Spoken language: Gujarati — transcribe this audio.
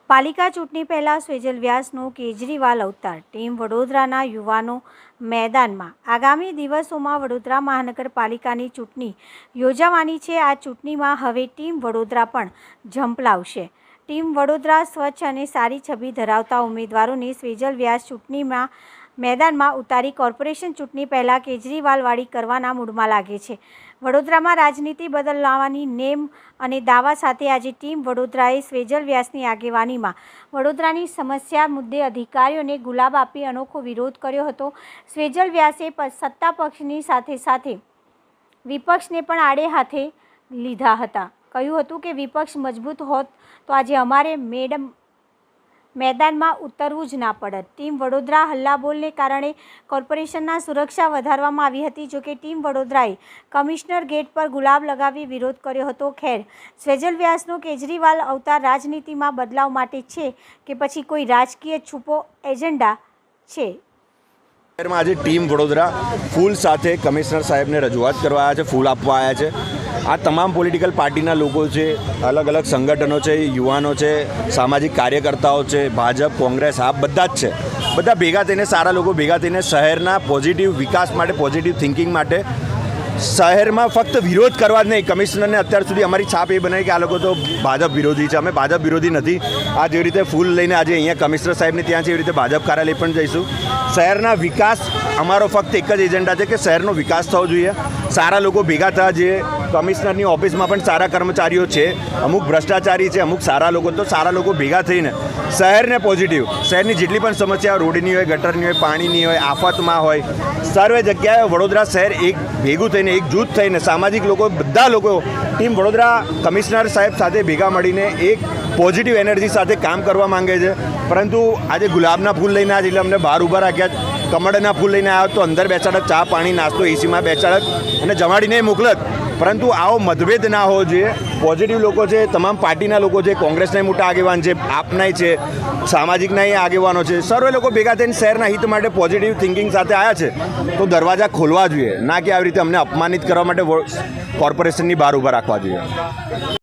પાલિકા ચૂંટણી પહેલાં સ્વેજલ વ્યાસનો કેજરીવાલ અવતાર, ટીમ વડોદરાના યુવાનો મેદાનમાં। આગામી દિવસોમાં વડોદરા મહાનગરપાલિકાની ચૂંટણી યોજાવાની છે। આ ચૂંટણીમાં હવે ટીમ વડોદરા પણ ઝંપલાવશે। ટીમ વડોદરા સ્વચ્છ અને સારી છબી ધરાવતા ઉમેદવારોને સ્વેજલ વ્યાસ ચૂંટણીમાં મેદાનમાં ઉતારી કોર્પોરેશન ચૂંટણી પહેલાં કેજરીવાલવાળી કરવાના મૂડમાં લાગે છે। વડોદરામાં રાજનીતિ બદલવાની નેમ અને દાવા સાથે આજે ટીમ વડોદરાએ સ્વેજલ વ્યાસની આગેવાનીમાં વડોદરાની સમસ્યા મુદ્દે અધિકારીઓને ગુલાબ આપી અનોખો વિરોધ કર્યો હતો। સ્વેજલ વ્યાસે સત્તા પક્ષની સાથે સાથે વિપક્ષને પણ આડે હાથે લીધા હતા। કહ્યું હતું કે વિપક્ષ મજબૂત હોત તો આજે અમારે મેદાનમાં ઉતરવું જ ના પડત। ટીમ વડોદરા હલ્લાબોલને કારણે કોર્પોરેશનના સુરક્ષા વધારવામાં આવી હતી। જોકે ટીમ વડોદરાએ કમિશનર ગેટ પર ગુલાબ લગાવી વિરોધ કર્યો હતો। ખેર, સ્વેજલ વ્યાસનો કેજરીવાલ અવતાર રાજનીતિમાં બદલાવ માટે છે કે પછી કોઈ રાજકીય છુપો એજન્ડા છે? શહેરમાં આજે ટીમ વડોદરા ફૂલ સાથે કમિશનર સાહેબને રજૂઆત કરવા આવ્યા છે, ફૂલ આપવા આવ્યા છે। આ તમામ પોલિટિકલ પાર્ટીના લોકો છે, અલગ અલગ સંગઠનો છે, યુવાનો છે, સામાજિક કાર્યકર્તાઓ છે, ભાજપ, કોંગ્રેસ, આ બધા જ છે। બધા ભેગા થઈને, સારા લોકો ભેગા થઈને શહેરના પોઝિટિવ વિકાસ માટે, પોઝિટિવ થિંકિંગ માટે, શહેરમાં ફક્ત વિરોધ કરવા જ નહીં। કમિશનરને અત્યાર સુધી અમારી છાપ એ બનાવી કે આ લોકો તો ભાજપ વિરોધી છે। અમે ભાજપ વિરોધી નથી। આ જેવી રીતે ફૂલ લઈને આજે અહીંયા કમિશનર સાહેબને ત્યાં છે, એવી રીતે ભાજપ કાર્યાલય પણ જઈશું। શહેરના વિકાસ અમારો ફક્ત એક જ એજન્ડા છે કે શહેરનો વિકાસ થવો જોઈએ। સારા લોકો ભેગા થયા, જે કમિશનરની ઓફિસમાં પણ સારા કર્મચારીઓ છે, અમુક ભ્રષ્ટાચારી છે, અમુક સારા લોકો, તો સારા લોકો ભેગા થઈને શહેરને પોઝિટિવ, શહેરની જેટલી પણ સમસ્યા રોડની હોય, ગટરની હોય, પાણીની હોય, આફતમાં હોય, સર્વે જગ્યાએ વડોદરા શહેર એક ભેગું થઈને, એક જૂથ થઈને, સામાજિક લોકો, બધા લોકો ટીમ વડોદરા કમિશનર સાહેબ સાથે ભેગા મળીને એક પોઝિટિવ એનર્જી સાથે કામ કરવા માંગે છે। પરંતુ આજે ગુલાબના ફૂલ લઈને આજે એટલે અમને બહાર ઊભા રાખ્યા। કમળના ફૂલ લઈને આવ્યો તો અંદર બેસાડત, ચા પાણી નાસ્તો એસીમાં બેસાડત અને જમાડીને મોકલત। પરંતુ આવો મતભેદ ના હોવો જોઈએ। પોઝિટિવ લોકો છે, તમામ પાર્ટીના લોકો છે, કોંગ્રેસના મોટા આગેવાન છે, આપના છે, સામાજિકના આગેવાનો છે, સર્વે લોકો ભેગા થઈને શહેરના હિત માટે પોઝિટિવ થિંકિંગ સાથે આવ્યા છે। તો દરવાજા ખોલવા જોઈએ, ના કે આવી રીતે અમને અપમાનિત કરવા માટે કોર્પોરેશનની બહાર ઊભા રાખવા જોઈએ।